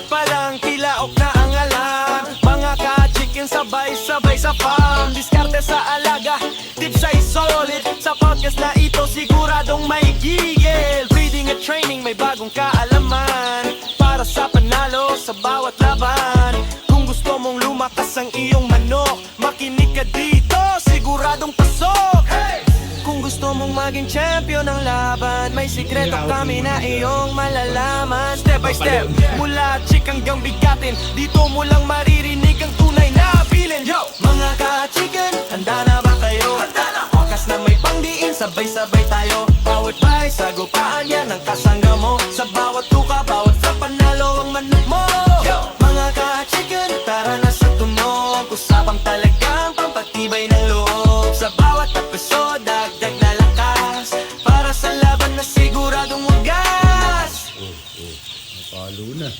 pa lang, kilaok na ang alam. Mga ka-chicken sabay-sabay sa farm. Diskarte sa alaga, tips ay solid. Sa podcast na ito siguradong may gigil. Breeding at training, may bagong kaalaman para sa panalo sa bawat laban. Kung gusto mong lumakas ang iyong manok, makinig ka dito, siguradong pasok. Kung gusto mong maging champion ng laban, may sikreto kami na iyong malalaman. Step by step, mula chick hanggang bigatin, dito mo lang maririnig ang tunay na feeling. Yo! Mga ka-chicken, handa na ba kayo? Handa na! Wakas na may pangdiin, sabay-sabay tayo. Bawat bay, sagupaan yan ang kasangga mo. Sa bawat tuka, bawat sa panalo ang manok mo. Yo! Mga ka-chicken, tara na sa tunog. Usapang talagang pampatibay ng loob. Sa bawat episode, dagdag na lakas para sa laban na siguradong wagas. Napalo na.